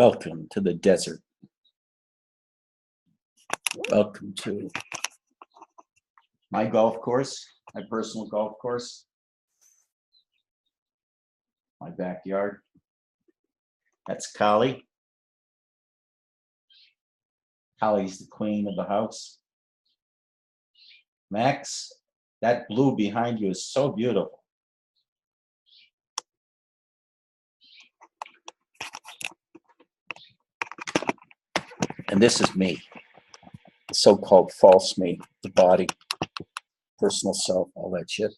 Welcome to the desert. Welcome to my golf course, my personal golf course, my backyard. That's Kali. Kali's the queen of the house. Max, that blue behind you is so beautiful. And this is me, the so-called false me, the body, personal self, all that shit.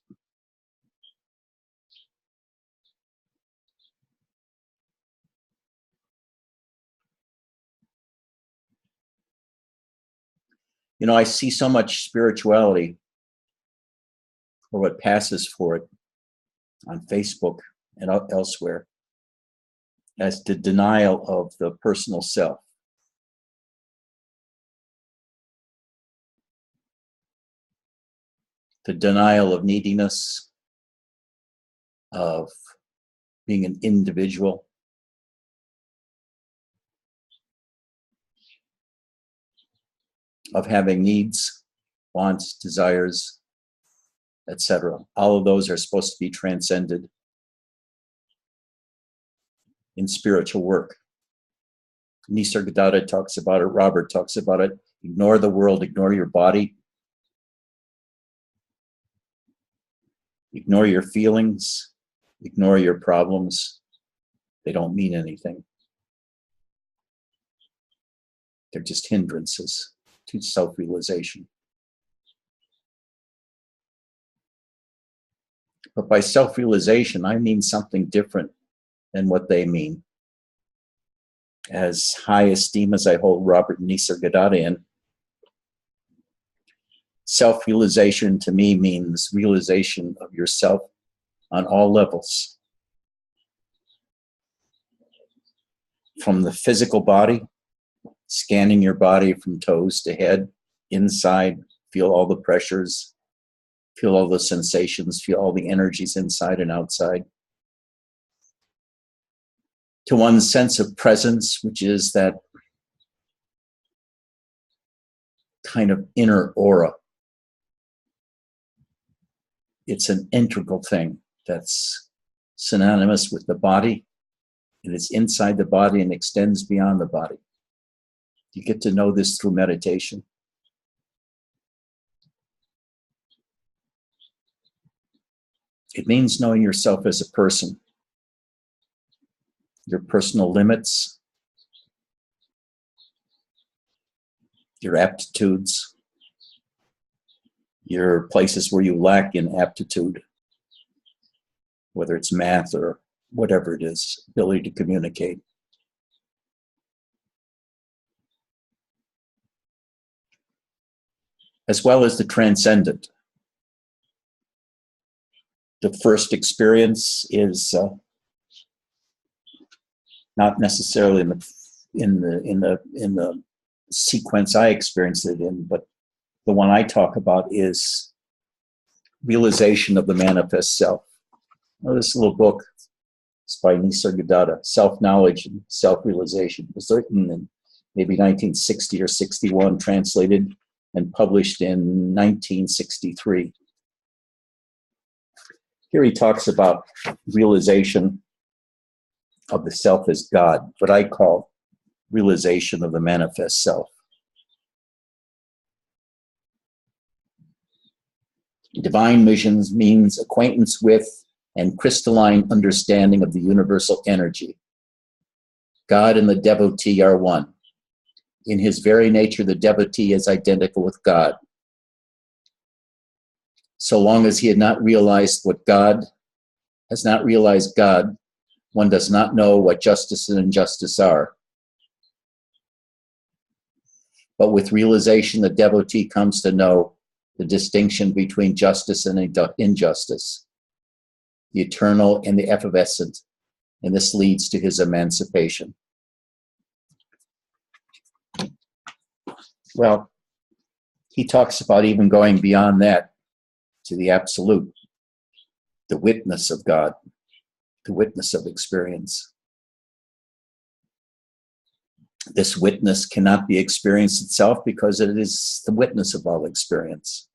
You know, I see so much spirituality, or what passes for it, on Facebook and elsewhere, as the denial of the personal self. The denial of neediness, of being an individual, of having needs, wants, desires, etc. All of those are supposed to be transcended in spiritual work. Nisargadatta talks about it, Robert talks about it. Ignore the world, ignore your body, ignore your feelings, ignore your problems. They don't mean anything. They're just hindrances to self-realization. But by self-realization, I mean something different than what they mean. As high esteem as I hold Robert and Nisargadatta in, self-realization to me means realization of yourself on all levels. From the physical body, scanning your body from toes to head, inside, feel all the pressures, feel all the sensations, feel all the energies inside and outside. To one's sense of presence, which is that kind of inner aura. It's an integral thing that's synonymous with the body, and it's inside the body and extends beyond the body. You get to know this through meditation. It means knowing yourself as a person, your personal limits, your aptitudes, your places where you lack in aptitude, whether it's math or whatever it is, ability to communicate. As well as the transcendent. The first experience is not necessarily in the sequence I experienced it in, but the one I talk about is realization of the manifest self. Now, this little book is by Nisargadatta, Self-Knowledge and Self-Realization. It was written in maybe 1960 or 61, translated and published in 1963. Here he talks about realization of the self as God, what I call realization of the manifest self. Divine visions means acquaintance with and crystalline understanding of the universal energy. God and the devotee are one. In his very nature, the devotee is identical with God. So long as he had not realized what God has not realized God, one does not know what justice and injustice are. But with realization, the devotee comes to know the distinction between justice and injustice, the eternal and the effervescent, and this leads to his emancipation. Well, he talks about even going beyond that to the absolute, the witness of God, the witness of experience. This witness cannot be experienced itself because it is the witness of all experience.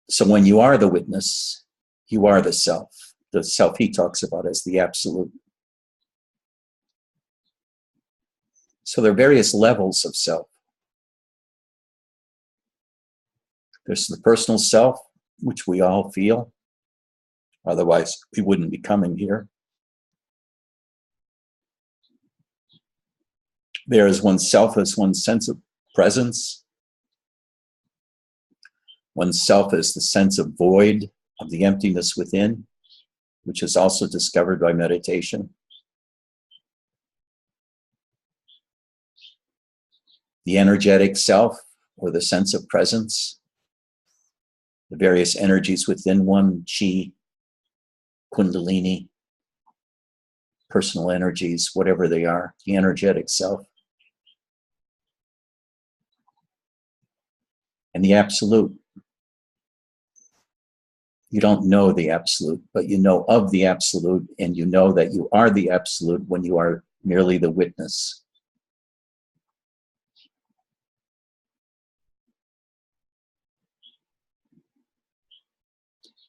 So when you are the witness, you are the self. The self he talks about as the absolute. So there are various levels of self. There's the personal self, which we all feel. Otherwise, we wouldn't be coming here. There is oneself as one's sense of presence. Oneself is the sense of void, of the emptiness within, which is also discovered by meditation. The energetic self, or the sense of presence, the various energies within one, chi, kundalini, personal energies, whatever they are, the energetic self. And the absolute. You don't know the absolute, but you know of the absolute, and you know that you are the absolute when you are merely the witness.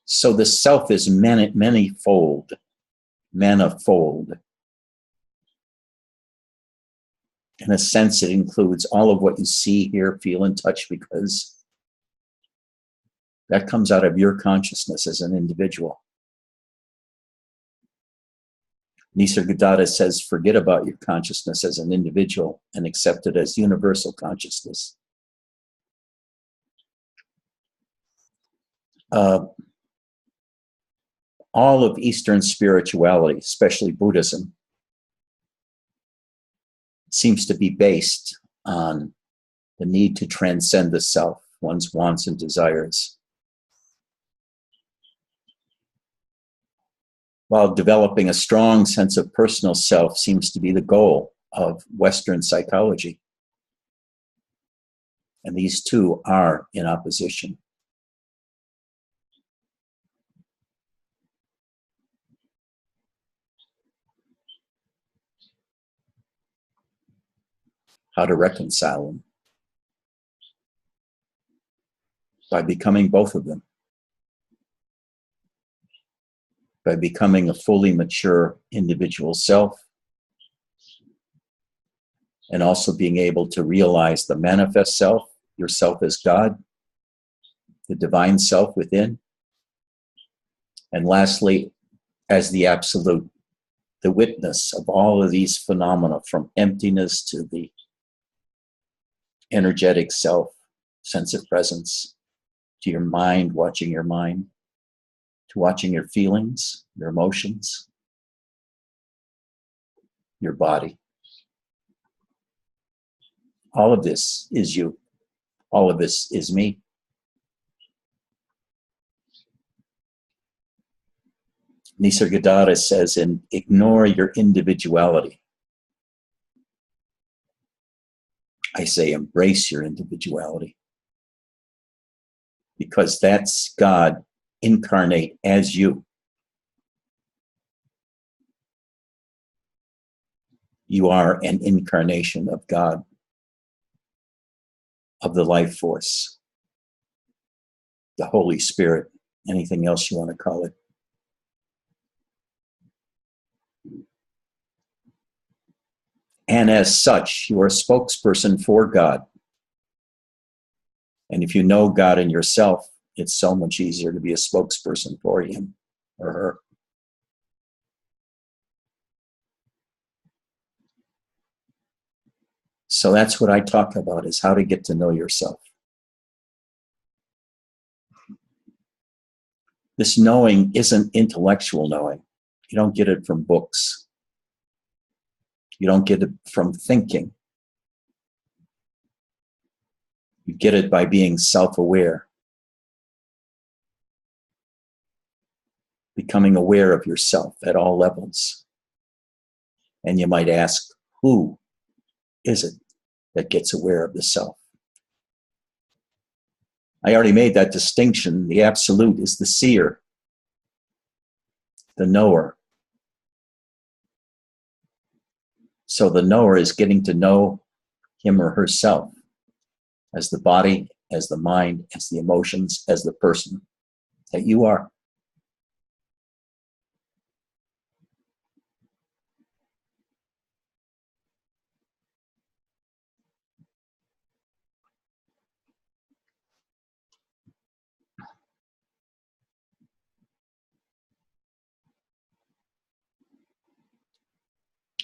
So the self is manifold, manifold. In a sense, it includes all of what you see, hear, feel, and touch, because that comes out of your consciousness as an individual. Nisargadatta says, forget about your consciousness as an individual and accept it as universal consciousness. All of Eastern spirituality, especially Buddhism, seems to be based on the need to transcend the self, one's wants and desires, while developing a strong sense of personal self seems to be the goal of Western psychology. And these two are in opposition. How to reconcile them? By becoming both of them. By becoming a fully mature individual self, and also being able to realize the manifest self, yourself as God, the divine self within, and lastly, as the absolute, the witness of all of these phenomena, from emptiness to the energetic self, sense of presence, to your mind, watching your mind, to watching your feelings, your emotions, your body. All of this is you. All of this is me. Nisargadatta says, and ignore your individuality. I say, embrace your individuality. Because that's God incarnate as you. You are an incarnation of God, of the life force, the Holy Spirit, anything else you want to call it. And as such, you are a spokesperson for God. And if you know God in yourself, it's so much easier to be a spokesperson for him or her. So that's what I talk about, is how to get to know yourself. This knowing isn't intellectual knowing. You don't get it from books. You don't get it from thinking. You get it by being self-aware. Becoming aware of yourself at all levels. And you might ask, who is it that gets aware of the self? I already made that distinction. The absolute is the seer, the knower, So the knower is getting to know him or herself as the body, as the mind, as the emotions, as the person that you are.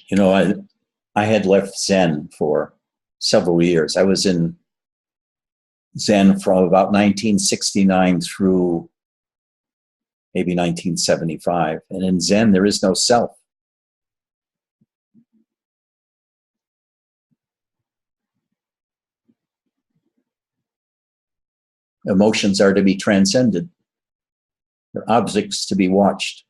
You know, I had left Zen for several years. I was in Zen from about 1969 through maybe 1975. And in Zen, there is no self. Emotions are to be transcended. They're objects to be watched.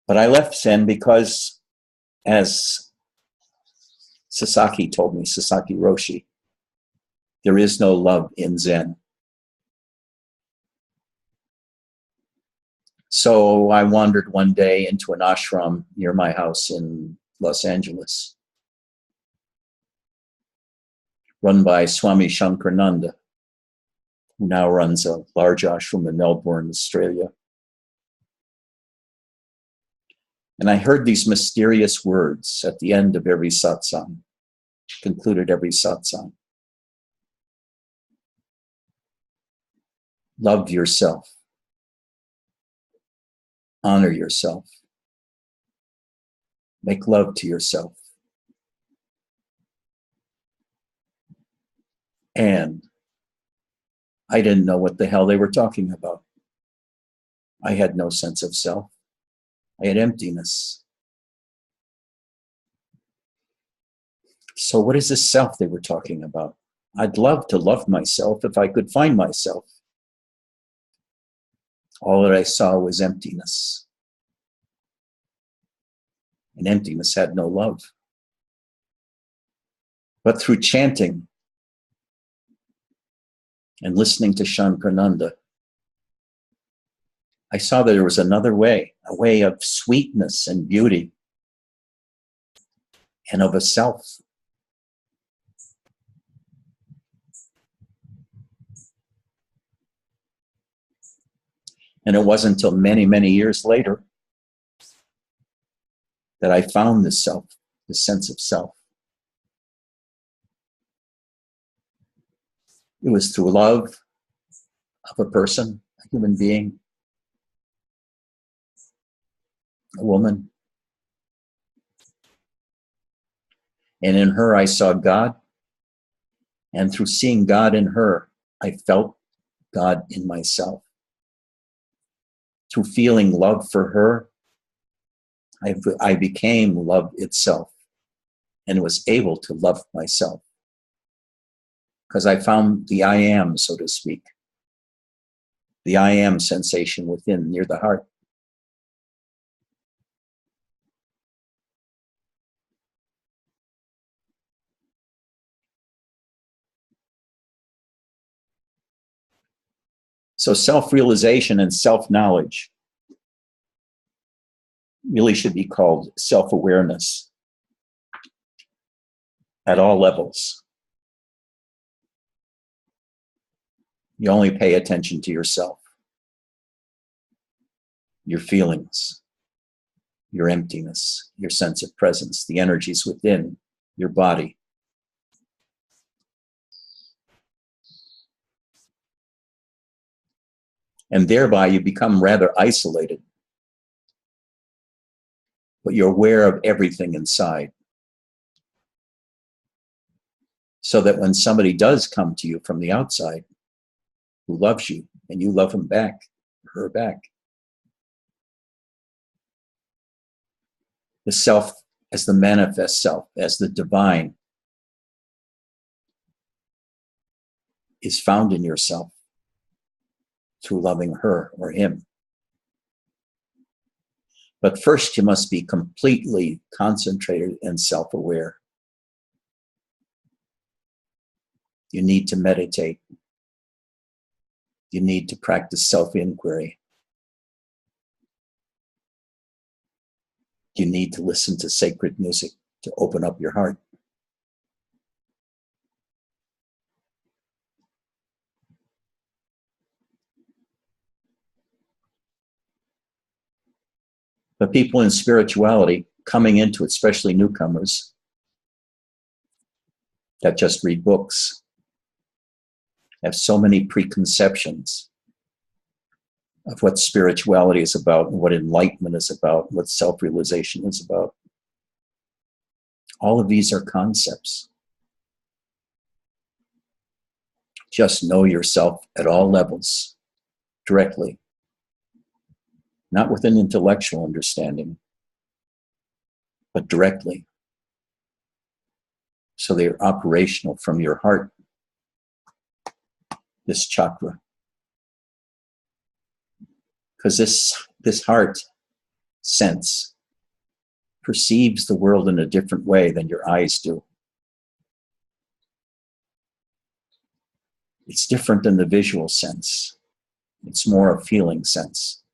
But I left Zen because, as Sasaki told me, Sasaki Roshi, there is no love in Zen. So I wandered one day into an ashram near my house in Los Angeles, run by Swami Shankarananda, who now runs a large ashram in Melbourne, Australia. And I heard these mysterious words at the end of every satsang, concluded every satsang. Love yourself. Honor yourself. Make love to yourself. And I didn't know what the hell they were talking about. I had no sense of self. I had emptiness. So what is this self they were talking about? I'd love to love myself if I could find myself. All that I saw was emptiness. And emptiness had no love. But through chanting and listening to Shankarananda, I saw that there was another way, a way of sweetness and beauty and of a self. And it wasn't until many, many years later that I found this self, this sense of self. It was through love of a person, a human being, a woman. And in her, I saw God. And through seeing God in her, I felt God in myself. Through feeling love for her, I became love itself and was able to love myself because I found the I am, so to speak, the I am sensation within, near the heart. So self-realization and self-knowledge really should be called self-awareness at all levels. You only pay attention to yourself, your feelings, your emptiness, your sense of presence, the energies within your body. And thereby you become rather isolated, but you're aware of everything inside. So that when somebody does come to you from the outside, who loves you, and you love him back, her back, the self as the manifest self, as the divine, is found in yourself through loving her or him. But first you must be completely concentrated and self-aware. You need to meditate. You need to practice self-inquiry. You need to listen to sacred music to open up your heart. But people in spirituality coming into it, especially newcomers that just read books, have so many preconceptions of what spirituality is about and what enlightenment is about, what self-realization is about. All of these are concepts. Just know yourself at all levels, directly, not with an intellectual understanding, but directly. So they're operational from your heart, this chakra. Because this heart sense perceives the world in a different way than your eyes do. It's different than the visual sense. It's more a feeling sense.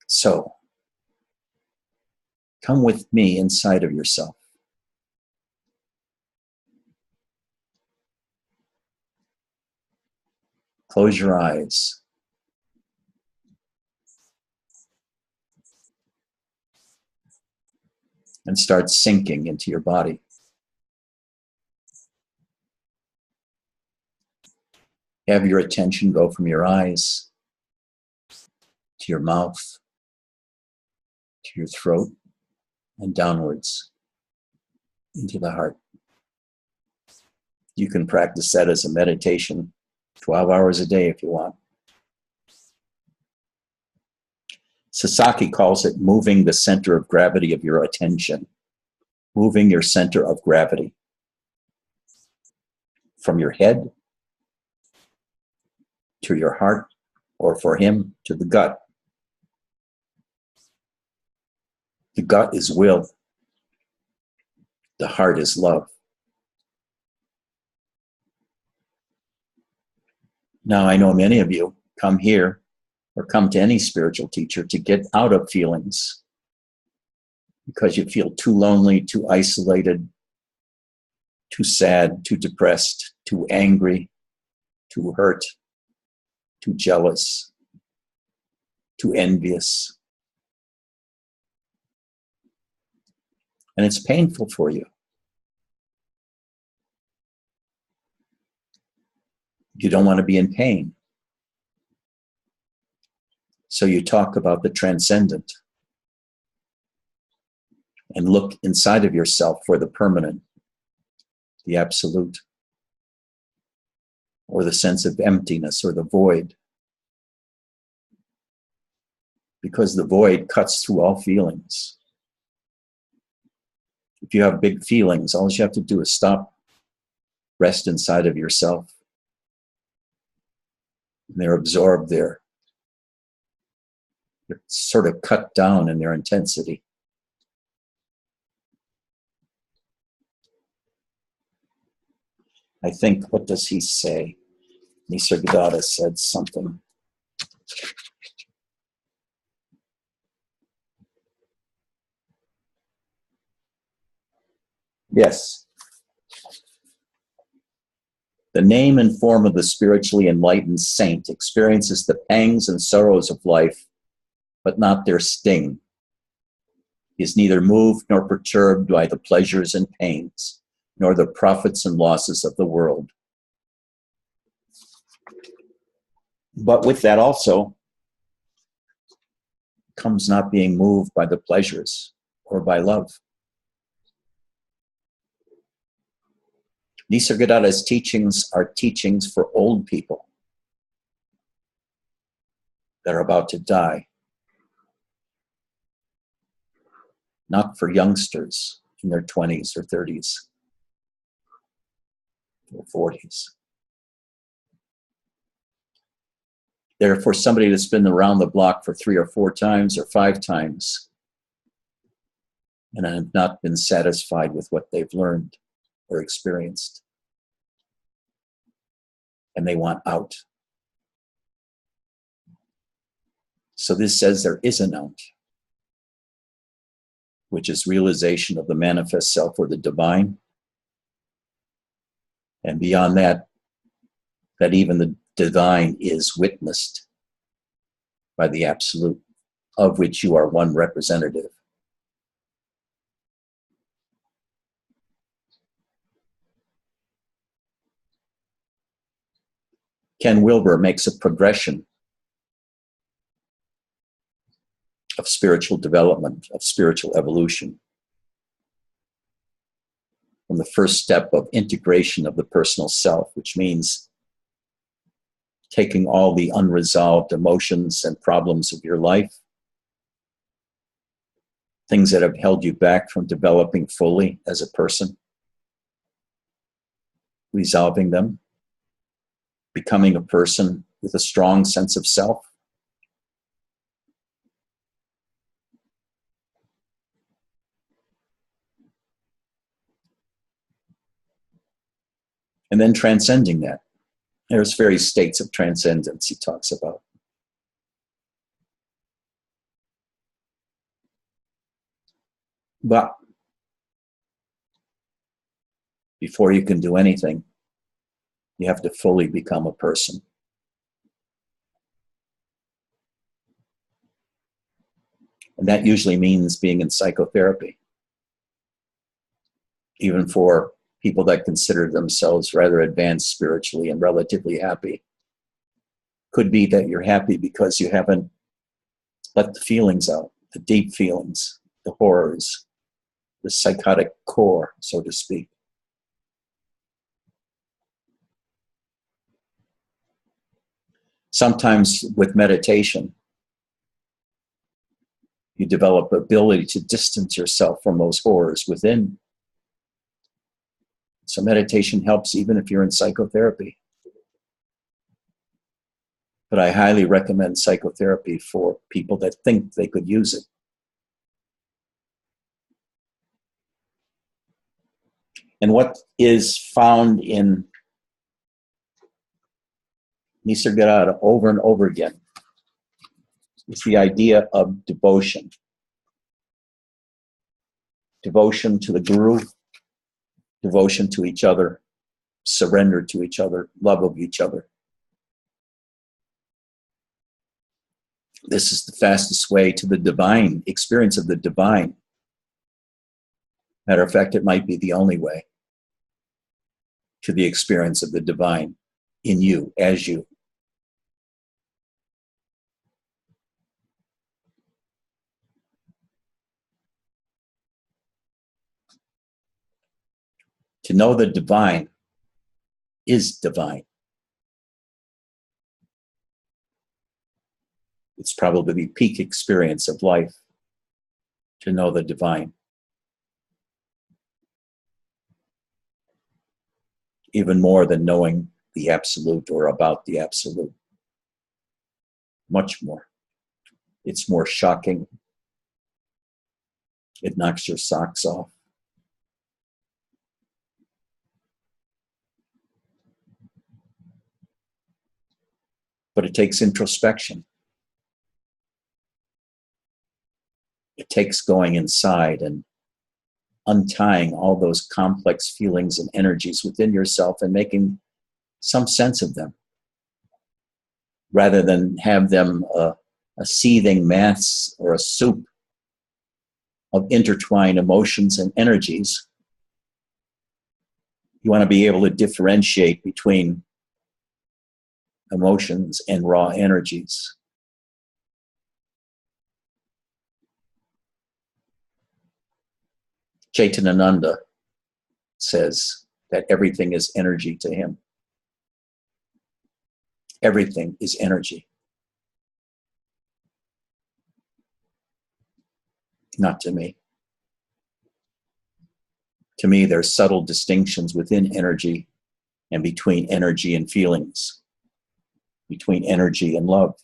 So, come with me inside of yourself. Close your eyes. And start sinking into your body. Have your attention go from your eyes to your mouth, to your throat, and downwards into the heart. You can practice that as a meditation 12 hours a day if you want. Sasaki calls it moving the center of gravity of your attention. Moving your center of gravity from your head to your heart, or for him, to the gut. The gut is will. The heart is love. Now, I know many of you come here or come to any spiritual teacher to get out of feelings because you feel too lonely, too isolated, too sad, too depressed, too angry, too hurt, too jealous, too envious. And it's painful for you. You don't want to be in pain. So you talk about the transcendent and look inside of yourself for the permanent, the absolute, or the sense of emptiness or the void. Because the void cuts through all feelings. If you have big feelings, all you have to do is stop, rest inside of yourself. And they're absorbed there. They're sort of cut down in their intensity. I think, what does he say? Nisargadatta said something. Yes. The name and form of the spiritually enlightened saint experiences the pangs and sorrows of life, but not their sting. He is neither moved nor perturbed by the pleasures and pains, nor the profits and losses of the world. But with that also comes not being moved by the pleasures or by love. Nisargadatta's teachings are teachings for old people that are about to die, not for youngsters in their 20s or 30s or 40s. They're for somebody that's been around the block for 3 or 4 times or 5 times and have not been satisfied with what they've learned or experienced. and they want out. So this says there is an out, which is realization of the manifest self or the divine. And beyond that, that even the divine is witnessed by the absolute, of which you are one representative. Ken Wilber makes a progression of spiritual development, of spiritual evolution, from the first step of integration of the personal self, which means taking all the unresolved emotions and problems of your life, things that have held you back from developing fully as a person, resolving them, becoming a person with a strong sense of self. And then transcending that. There's various states of transcendence he talks about. But before you can do anything, you have to fully become a person. And that usually means being in psychotherapy. Even for people that consider themselves rather advanced spiritually and relatively happy. Could be that you're happy because you haven't let the feelings out, the deep feelings, the horrors, the psychotic core, so to speak. Sometimes with meditation, you develop the ability to distance yourself from those horrors within. So meditation helps even if you're in psychotherapy. But I highly recommend psychotherapy for people that think they could use it. And what is found in Nisargadatta over and over again is the idea of devotion. Devotion to the Guru, devotion to each other, surrender to each other, love of each other. This is the fastest way to the divine, experience of the divine. Matter of fact, it might be the only way to the experience of the divine in you, as you. To know the divine is divine. It's probably the peak experience of life to know the divine. Even more than knowing the absolute or about the absolute. Much more. It's more shocking. It knocks your socks off. But it takes introspection. It takes going inside and untying all those complex feelings and energies within yourself and making some sense of them, rather than have them a seething mass or a soup of intertwined emotions and energies. You want to be able to differentiate between emotions and raw energies. Chaitananda says that everything is energy to him. Everything is energy. Not to me. To me, there's subtle distinctions within energy and between energy and feelings, between energy and love.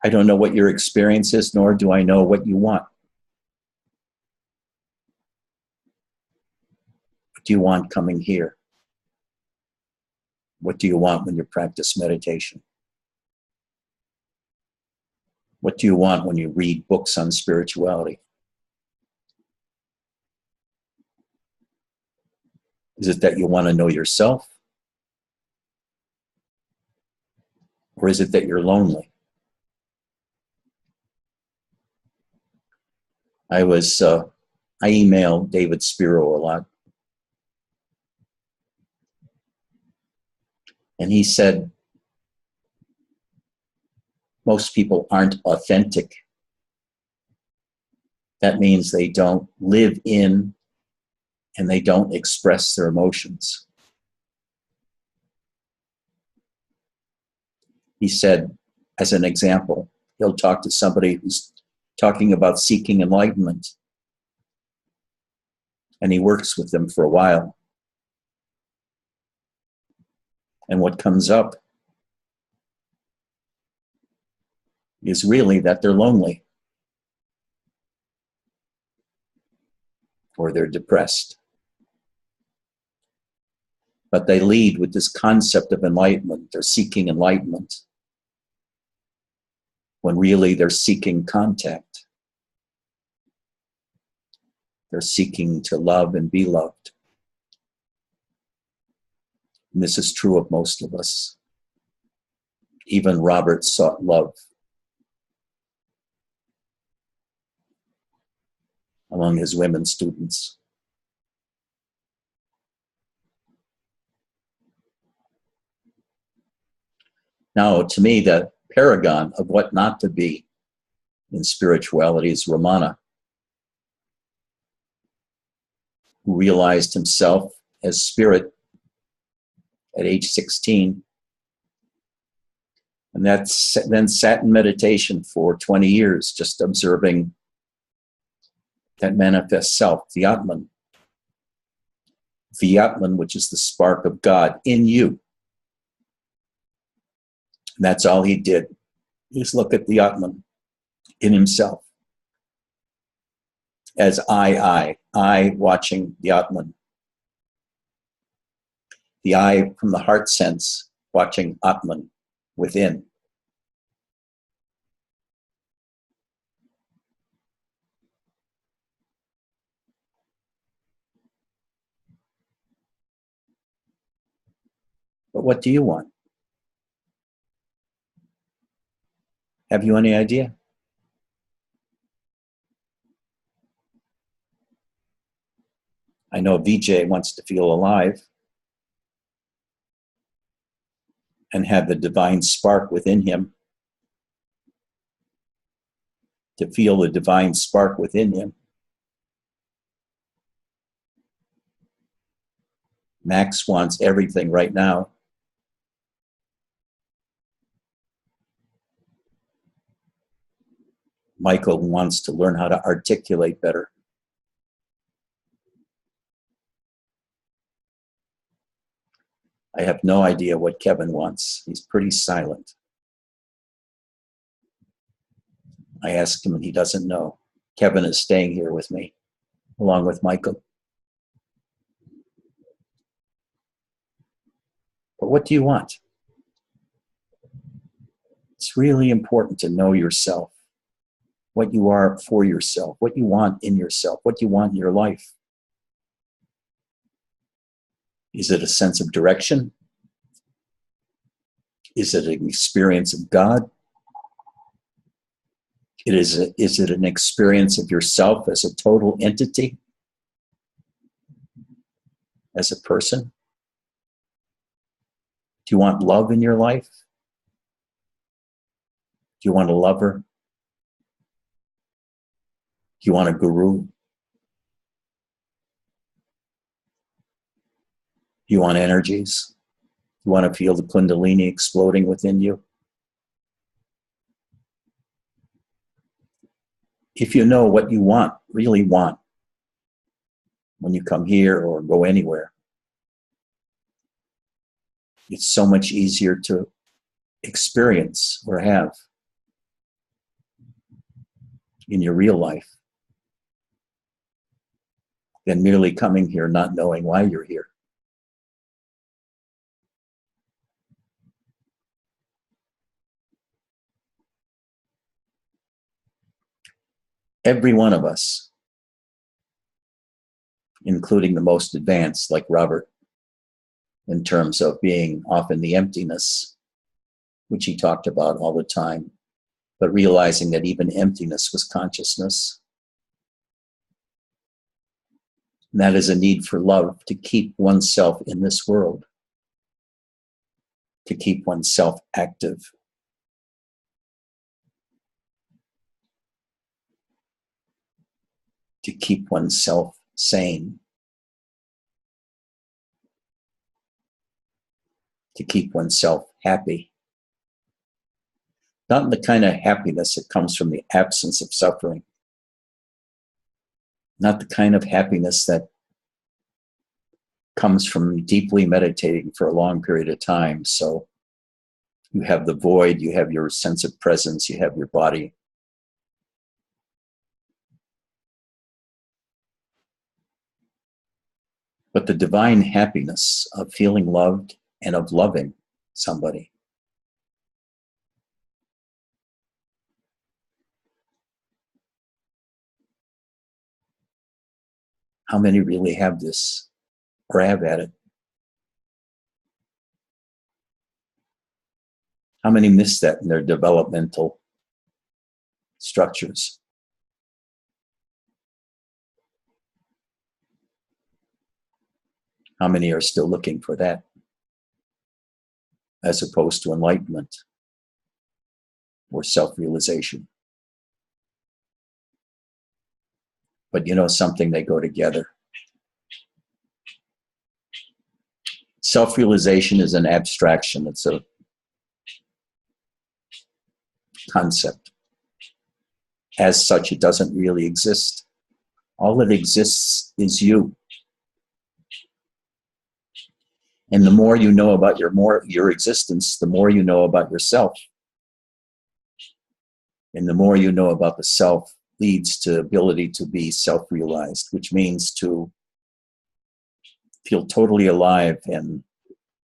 I don't know what your experience is, nor do I know what you want. What do you want coming here? What do you want when you practice meditation? What do you want when you read books on spirituality? Is it that you want to know yourself? Or is it that you're lonely? I email David Spiro a lot. And he said, most people aren't authentic. That means they don't live in and they don't express their emotions. He said, as an example, he'll talk to somebody who's talking about seeking enlightenment. And he works with them for a while. And what comes up is really that they're lonely or they're depressed. But they lead with this concept of enlightenment. They're seeking enlightenment when really they're seeking contact. They're seeking to love and be loved. And this is true of most of us. Even Robert sought love among his women students. Now, to me, the paragon of what not to be in spirituality is Ramana, who realized himself as spirit at age 16, and then sat in meditation for 20 years, just observing that manifest self, the Atman. The Atman, which is the spark of God in you. And that's all he did. Just look at the Atman in himself. As I watching the Atman. The I from the heart sense watching Atman within. But what do you want? Have you any idea? I know Vijay wants to feel alive and have the divine spark within him. To feel the divine spark within him. Max wants everything right now. Michael wants to learn how to articulate better. I have no idea what Kevin wants. He's pretty silent. I asked him and he doesn't know. Kevin is staying here with me, along with Michael. But what do you want? It's really important to know yourself, what you are for yourself, what you want in yourself, what you want in your life. Is it a sense of direction? Is it an experience of God? Is it an experience of yourself as a total entity? As a person? Do you want love in your life? Do you want a lover? Do you want a guru? Do you want energies? Do you want to feel the Kundalini exploding within you? If you know what you want, really want, when you come here or go anywhere, it's so much easier to experience or have. in your real life than merely coming here not knowing why you're here. Every one of us, including the most advanced, like Robert, in terms of being often the emptiness, which he talked about all the time, but realizing that even emptiness was consciousness. And that is a need for love to keep oneself in this world, to keep oneself active. To keep oneself sane. To keep oneself happy. Not the kind of happiness that comes from the absence of suffering. Not the kind of happiness that comes from deeply meditating for a long period of time. So you have the void, you have your sense of presence, you have your body. But the divine happiness of feeling loved and of loving somebody. How many really have this or have had it? How many miss that in their developmental structures? How many are still looking for that as opposed to enlightenment or self-realization? But you know something, they go together. Self-realization is an abstraction. It's a concept. As such, it doesn't really exist. All that exists is you. And the more you know about your existence, the more you know about yourself. And the more you know about the self leads to ability to be self-realized, which means to feel totally alive and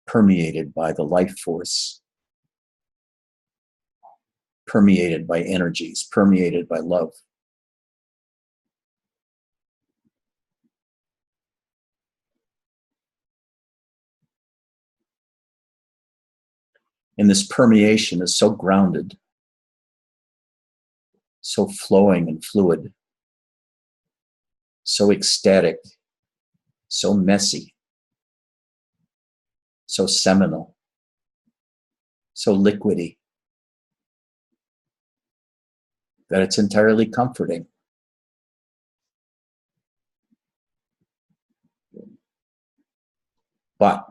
permeated by the life force, permeated by energies, permeated by love. And this permeation is so grounded, so flowing and fluid, so ecstatic, so messy, so seminal, so liquidy, that it's entirely comforting. But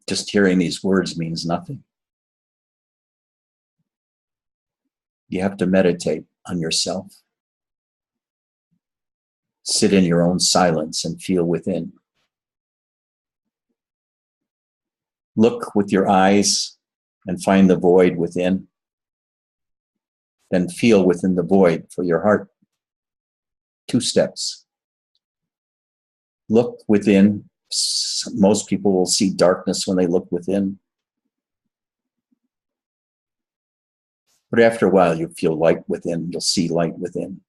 just hearing these words means nothing. You have to meditate on yourself. Sit in your own silence and feel within. Look with your eyes and find the void within. Then feel within the void for your heart. 2 steps. Look within. Most people will see darkness when they look within. But after a while, you feel light within. You'll see light within.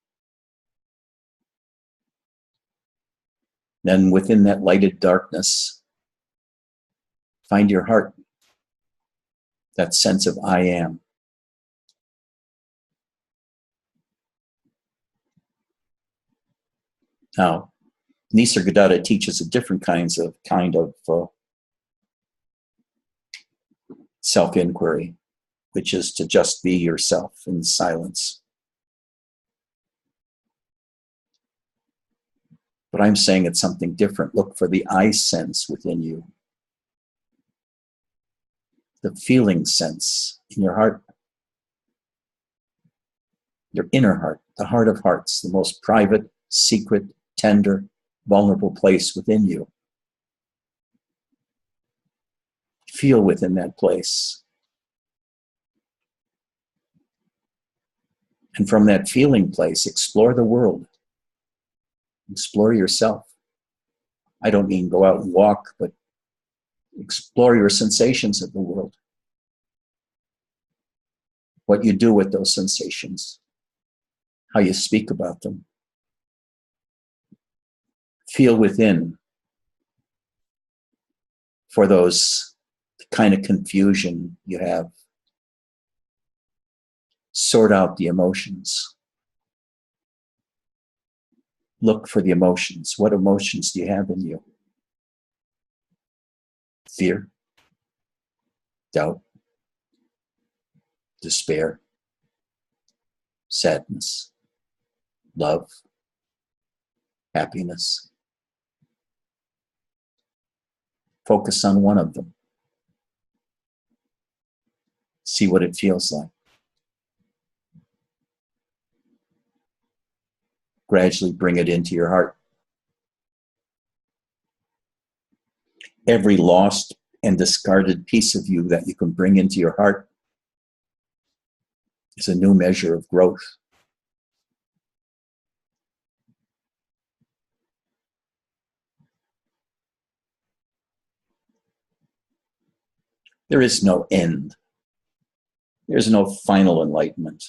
Then within that lighted darkness, find your heart. That sense of I am. Now, Nisargadatta teaches a different kind of self-inquiry, which is to just be yourself in silence. But I'm saying it's something different. Look for the I sense within you. The feeling sense in your heart. Your inner heart, the heart of hearts, the most private, secret, tender, vulnerable place within you. Feel within that place. And from that feeling place, explore the world. Explore yourself. I don't mean go out and walk, but explore your sensations of the world. What you do with those sensations. How you speak about them. Feel within for those kind of confusion you have. Sort out the emotions. Look for the emotions. What emotions do you have in you? Fear, doubt, despair, sadness, love, happiness. Focus on one of them. See what it feels like. Gradually bring it into your heart. Every lost and discarded piece of you that you can bring into your heart is a new measure of growth. There is no end. There is no final enlightenment.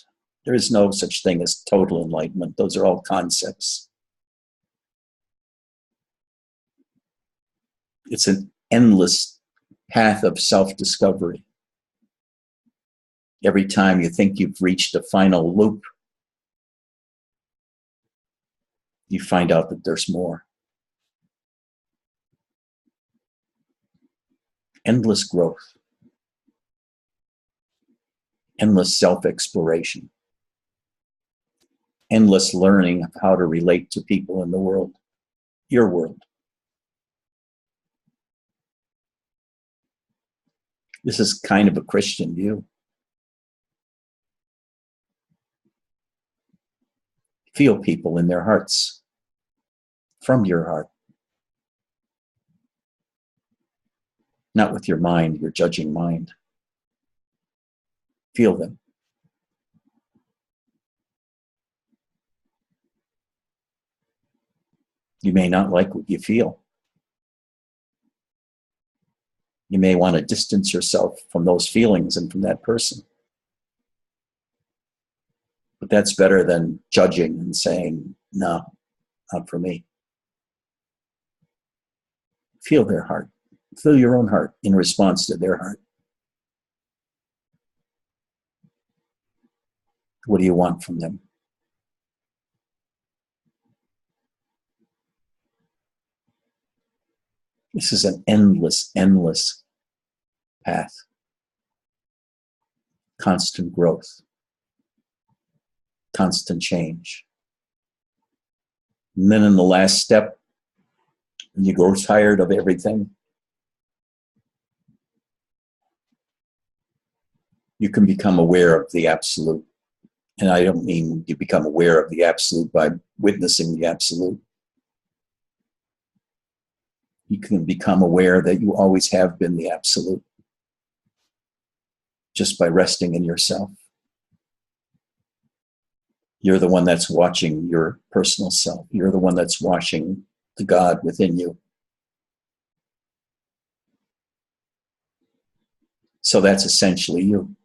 There is no such thing as total enlightenment. Those are all concepts. It's an endless path of self-discovery. Every time you think you've reached a final loop, you find out that there's more. Endless growth. Endless self-exploration. Endless learning of how to relate to people in the world, your world. This is kind of a Christian view. Feel people in their hearts, from your heart. Not with your mind, your judging mind. Feel them. You may not like what you feel. You may want to distance yourself from those feelings and from that person. But that's better than judging and saying, no, not for me. Feel their heart. Feel your own heart in response to their heart. What do you want from them? This is an endless, endless path. Constant growth. Constant change. And then in the last step, when you grow tired of everything, you can become aware of the absolute. And I don't mean you become aware of the absolute by witnessing the absolute. You can become aware that you always have been the absolute, just by resting in yourself. You're the one that's watching your personal self. You're the one that's watching the God within you. So that's essentially you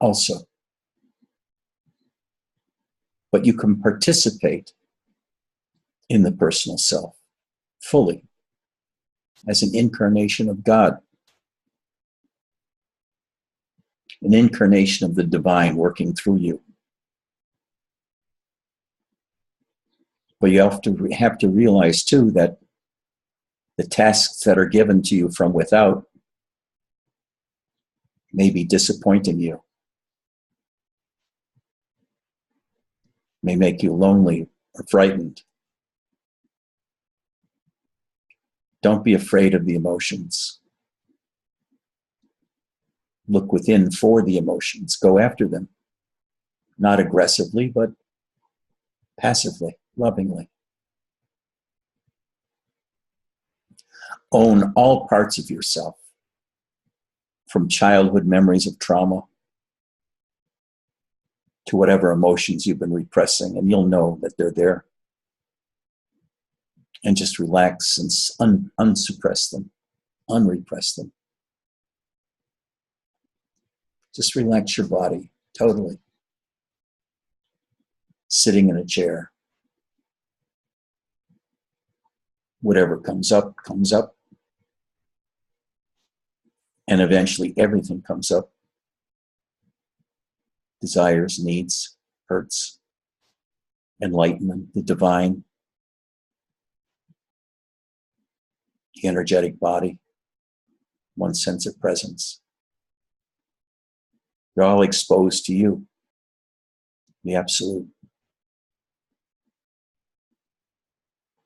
also. But you can participate in the personal self fully as an incarnation of God, an incarnation of the divine working through you. But you have to realize too that the tasks that are given to you from without may be disappointing you, may make you lonely or frightened. Don't be afraid of the emotions. Look within for the emotions. Go after them. Not aggressively, but passively, lovingly. Own all parts of yourself, from childhood memories of trauma to whatever emotions you've been repressing, and you'll know that they're there. And just relax and unsuppress them, unrepress them. Just relax your body totally. Sitting in a chair. Whatever comes up, comes up. And eventually everything comes up. Desires, needs, hurts, enlightenment, the divine, the energetic body, one sense of presence. They're all exposed to you, the absolute.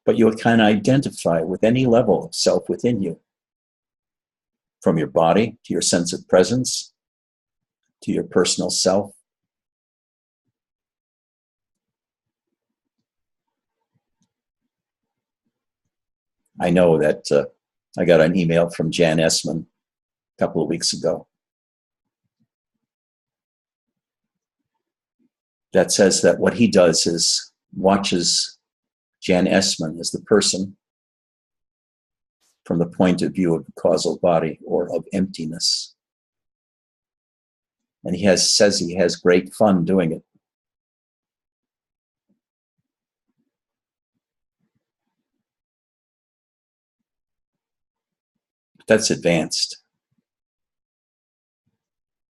But you can identify with any level of self within you, from your body to your sense of presence, to your personal self. I know that I got an email from Jan Essman a couple of weeks ago that says that what he does is watches Jan Essman as the person from the point of view of the causal body or of emptiness. And he says he has great fun doing it. That's advanced.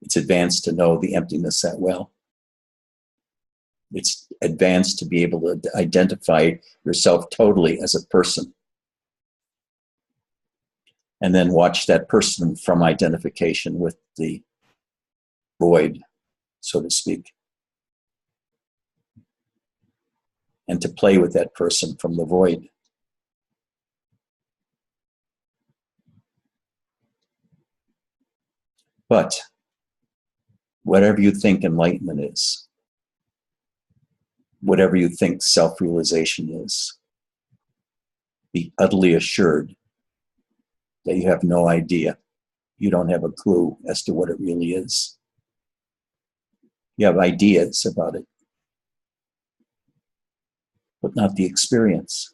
It's advanced to know the emptiness that well. It's advanced to be able to identify yourself totally as a person. And then watch that person from identification with the void, so to speak. And to play with that person from the void. But whatever you think enlightenment is, whatever you think self-realization is, be utterly assured that you have no idea. You don't have a clue as to what it really is. You have ideas about it, but not the experience.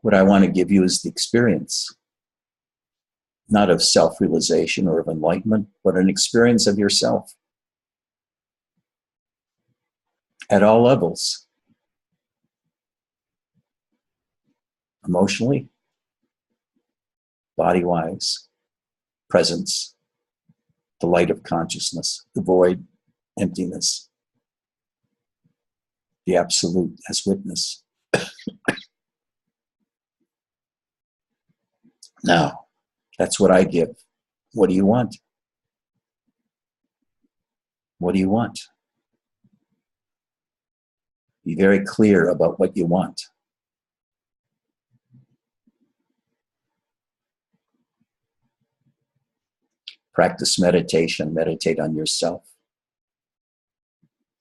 What I want to give you is the experience, not of self-realization or of enlightenment, but an experience of yourself at all levels. Emotionally, body-wise, presence, the light of consciousness, the void, emptiness, the absolute as witness. Now, that's what I give. What do you want? What do you want? Be very clear about what you want. Practice meditation. Meditate on yourself.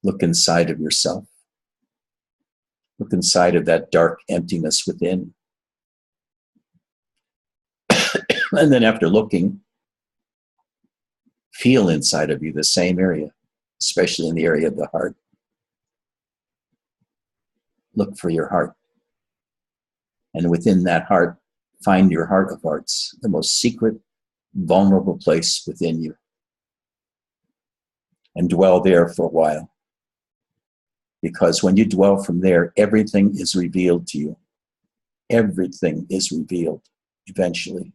Look inside of yourself. Look inside of that dark emptiness within. And then after looking, feel inside of you the same area, especially in the area of the heart. Look for your heart. And within that heart, find your heart of hearts, the most secret, vulnerable place within you. And dwell there for a while. Because when you dwell from there, everything is revealed to you. Everything is revealed eventually.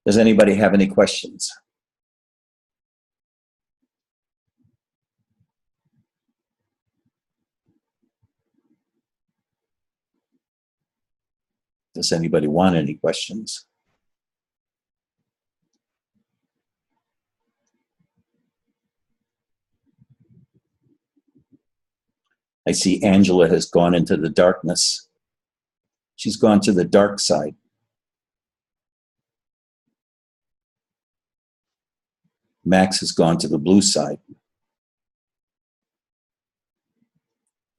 Does anybody have any questions? Does anybody want any questions? I see Angela has gone into the darkness. She's gone to the dark side. Max has gone to the blue side.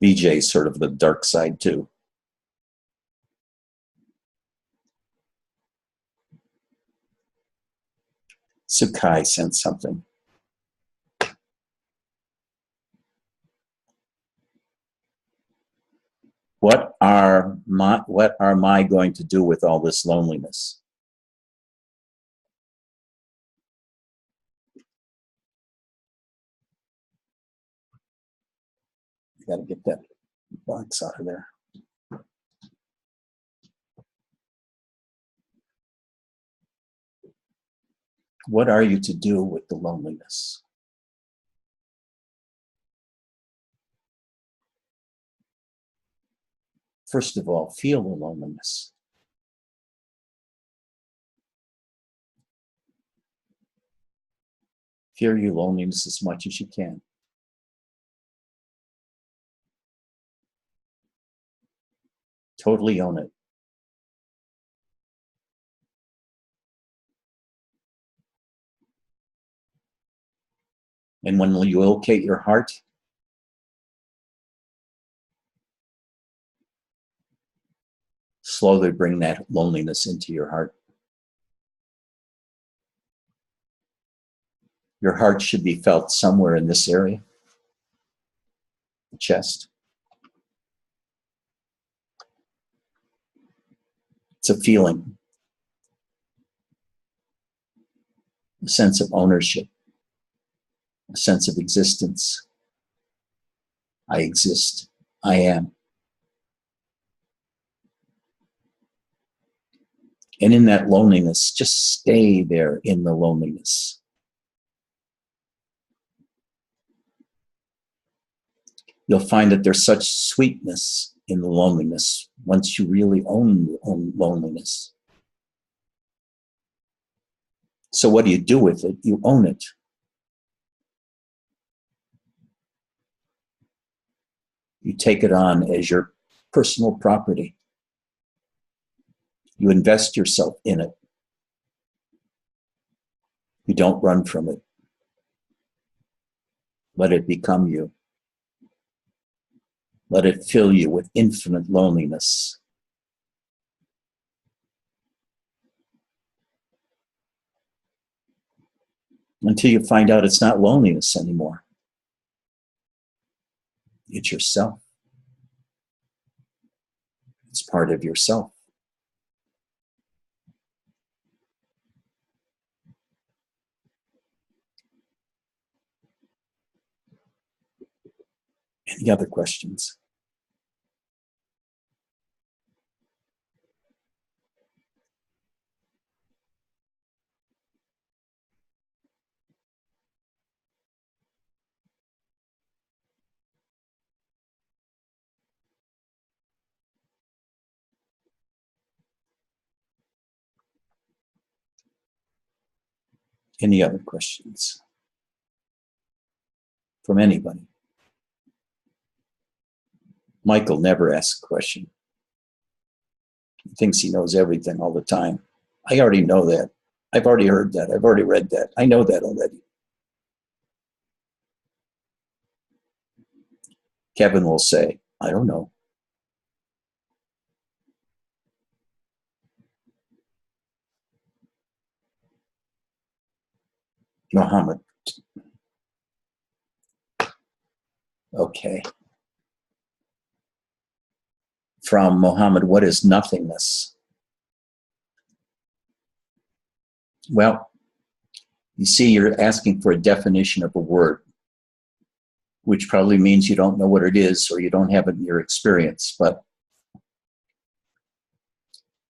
BJ's sort of the dark side too. Sukai sent something. What am I going to do with all this loneliness? You got to get that box out of there. What are you to do with the loneliness? First of all, feel the loneliness. Feel your loneliness as much as you can. Totally own it. And when you locate your heart, slowly bring that loneliness into your heart. Your heart should be felt somewhere in this area, the chest. It's a feeling, a sense of ownership, a sense of existence. I exist. I am. And in that loneliness, just stay there in the loneliness. You'll find that there's such sweetness in the loneliness once you really own loneliness. So what do you do with it? You own it. You take it on as your personal property. You invest yourself in it. You don't run from it. Let it become you. Let it fill you with infinite loneliness. Until you find out it's not loneliness anymore. It's yourself. It's part of yourself. Any other questions? Any other questions from anybody? Michael never asks a question. He thinks he knows everything all the time. I already know that. I've already heard that. I've already read that. I know that already. Kevin will say, I don't know. Muhammad. Okay. From Muhammad, what is nothingness? Well, you see, you're asking for a definition of a word, which probably means you don't know what it is or you don't have it in your experience. But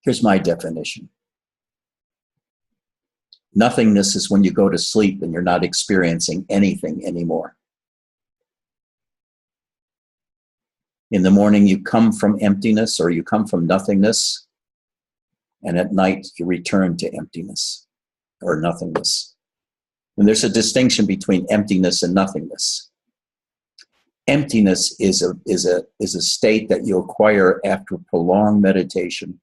here's my definition. Nothingness is when you go to sleep and you're not experiencing anything anymore. In the morning, you come from emptiness or you come from nothingness, and at night, you return to emptiness or nothingness. And there's a distinction between emptiness and nothingness. Emptiness is a state that you acquire after prolonged meditation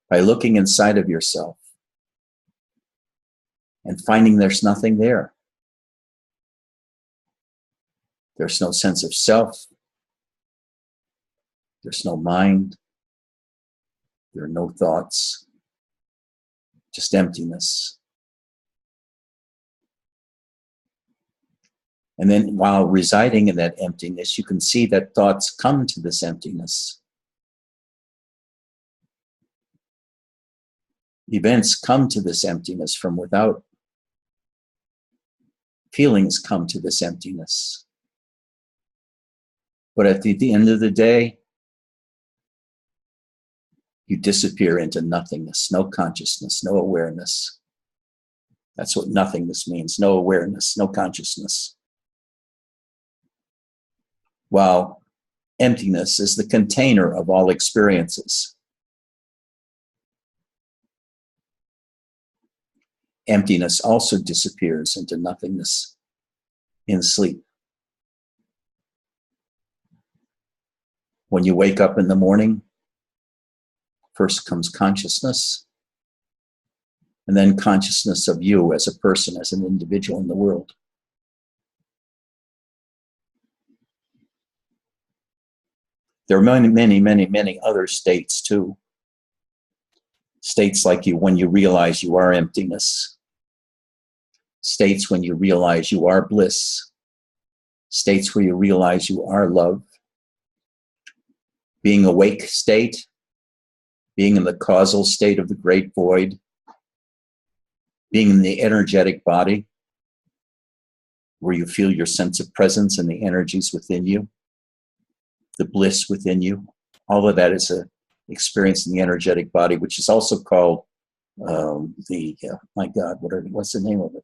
by looking inside of yourself and finding there's nothing there. There's no sense of self. There's no mind. There are no thoughts. just emptiness. And then while residing in that emptiness, you can see that thoughts come to this emptiness. Events come to this emptiness from without. Feelings come to this emptiness. But at the end of the day, you disappear into nothingness, no consciousness, no awareness. That's what nothingness means, no awareness, no consciousness. While emptiness is the container of all experiences. Emptiness also disappears into nothingness in sleep. When you wake up in the morning, first comes consciousness, and then consciousness of you as a person, as an individual in the world. There are many, many, many, many other states too. States like when you realize you are emptiness. States when you realize you are bliss. States where you realize you are love. Being awake state. Being in the causal state of the great void. Being in the energetic body, where you feel your sense of presence and the energies within you. The bliss within you. All of that is an experience in the energetic body, which is also called my God, what's the name of it?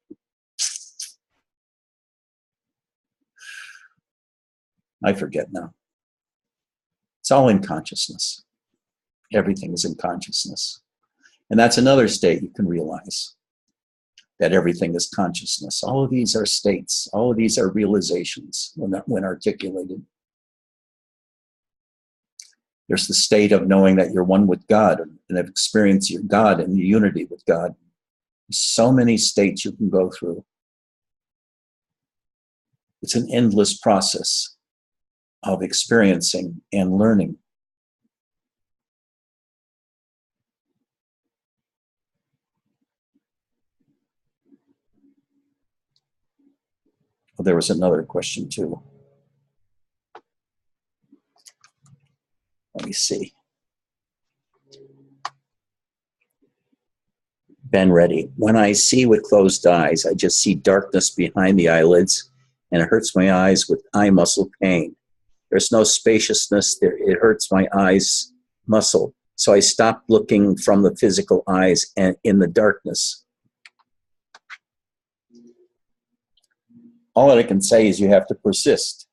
I forget now. It's all in consciousness. Everything is in consciousness. And that's another state you can realize, that everything is consciousness. All of these are states. All of these are realizations when articulated. There's the state of knowing that you're one with God and have experienced your God and your unity with God. There's so many states you can go through. It's an endless process of experiencing and learning. Well, there was another question too. Let me see. Ben Reddy. When I see with closed eyes, I just see darkness behind the eyelids, and it hurts my eyes with eye muscle pain. There's no spaciousness there. It hurts my eyes muscle. So I stopped looking from the physical eyes and in the darkness. All that I can say is you have to persist.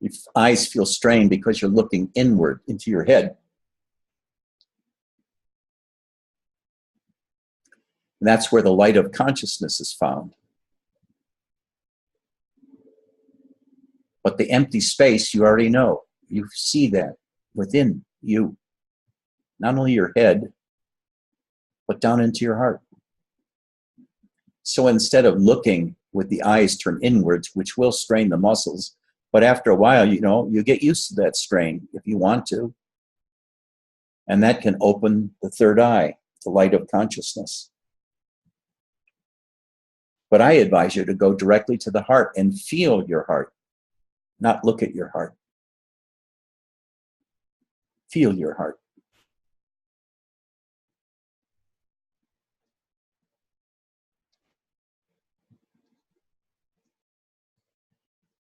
Your eyes feel strained because you're looking inward into your head. And that's where the light of consciousness is found. But the empty space, you already know. You see that within you. Not only your head, but down into your heart. So instead of looking with the eyes turned inwards, which will strain the muscles, but after a while, you get used to that strain if you want to. And that can open the third eye, the light of consciousness. But I advise you to go directly to the heart and feel your heart, not look at your heart. Feel your heart.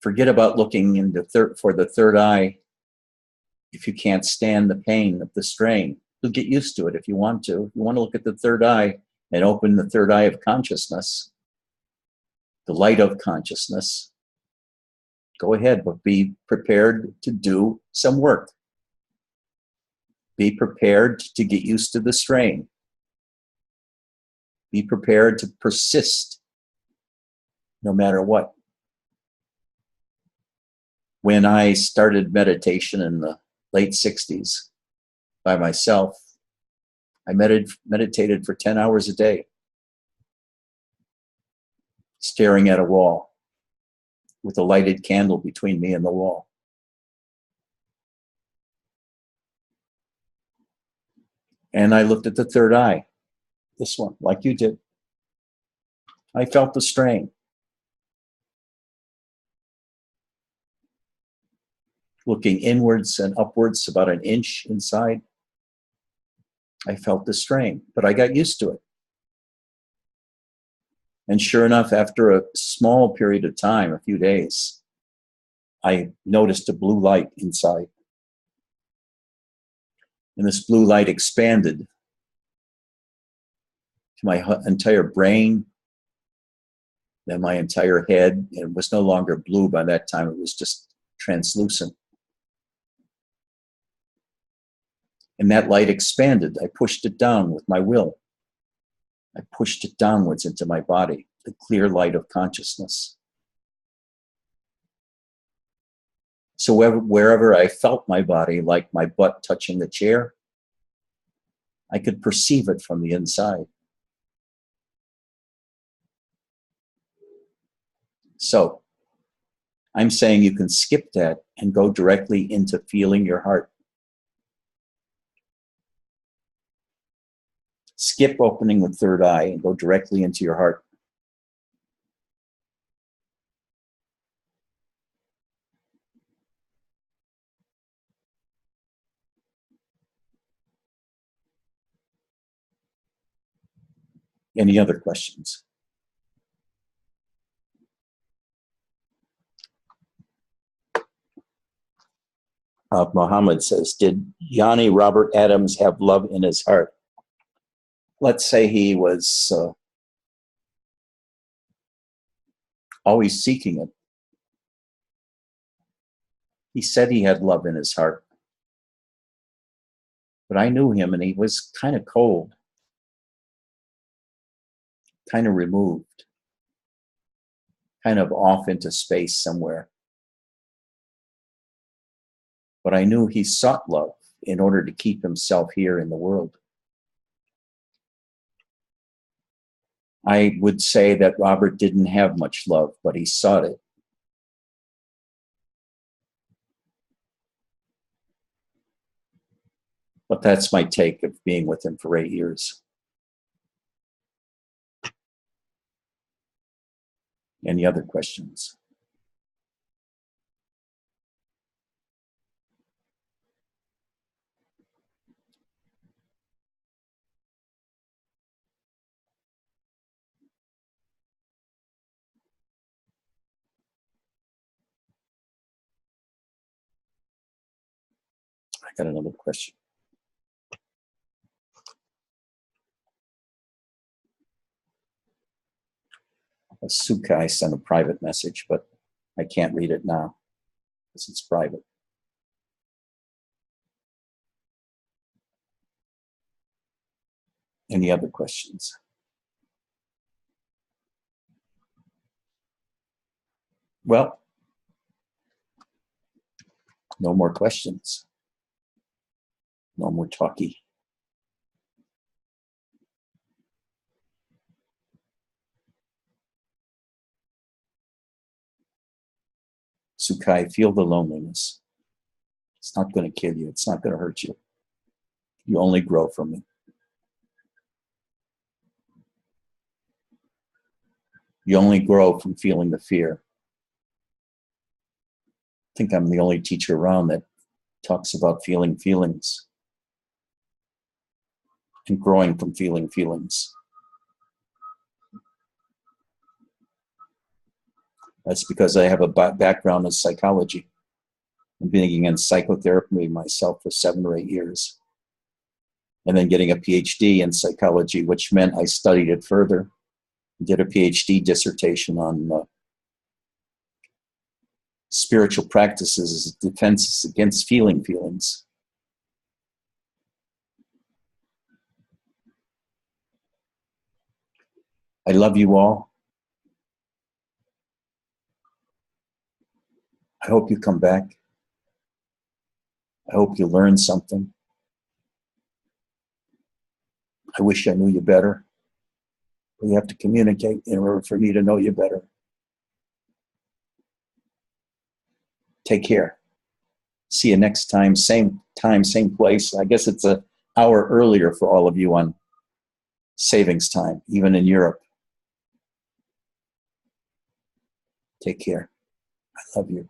Forget about looking for the third eye if you can't stand the pain of the strain. You'll get used to it if you want to. If you want to look at the third eye and open the third eye of consciousness, the light of consciousness, go ahead, but be prepared to do some work. Be prepared to get used to the strain. Be prepared to persist no matter what. When I started meditation in the late 60s by myself, I meditated for 10 hours a day, staring at a wall with a lighted candle between me and the wall. And I looked at the third eye, this one, like you did. I felt the strain. Looking inwards and upwards about an inch inside, I felt the strain, but I got used to it. And sure enough, after a small period of time, a few days, I noticed a blue light inside. And this blue light expanded to my entire brain, then my entire head. And it was no longer blue by that time, it was just translucent. And that light expanded. I pushed it down with my will. I pushed it downwards into my body, the clear light of consciousness. So wherever I felt my body, like my butt touching the chair, I could perceive it from the inside. So I'm saying you can skip that and go directly into feeling your heart. Skip opening the third eye and go directly into your heart. Any other questions? Muhammad says, did Yanni Robert Adams have love in his heart? Let's say he was always seeking it. He said he had love in his heart. But I knew him and he was kind of cold, kind of removed, kind of off into space somewhere. But I knew he sought love in order to keep himself here in the world. I would say that Robert didn't have much love, but he sought it. But that's my take of being with him for 8 years. Any other questions? I got another question. Sukai sent a private message, but I can't read it now because it's private. Any other questions? Well, no more questions. No more talkie. Sukai, feel the loneliness. It's not going to kill you. It's not going to hurt you. You only grow from it. You only grow from feeling the fear. I think I'm the only teacher around that talks about feeling feelings and growing from feeling feelings. That's because I have a background in psychology. I've been in psychotherapy myself for 7 or 8 years. And then getting a PhD in psychology, which meant I studied it further. Did a PhD dissertation on spiritual practices as defenses against feeling feelings. I love you all. I hope you come back. I hope you learn something. I wish I knew you better. We have to communicate in order for me to know you better. Take care. See you next time, same place. I guess it's a hour earlier for all of you on savings time, even in Europe. Take care. I love you.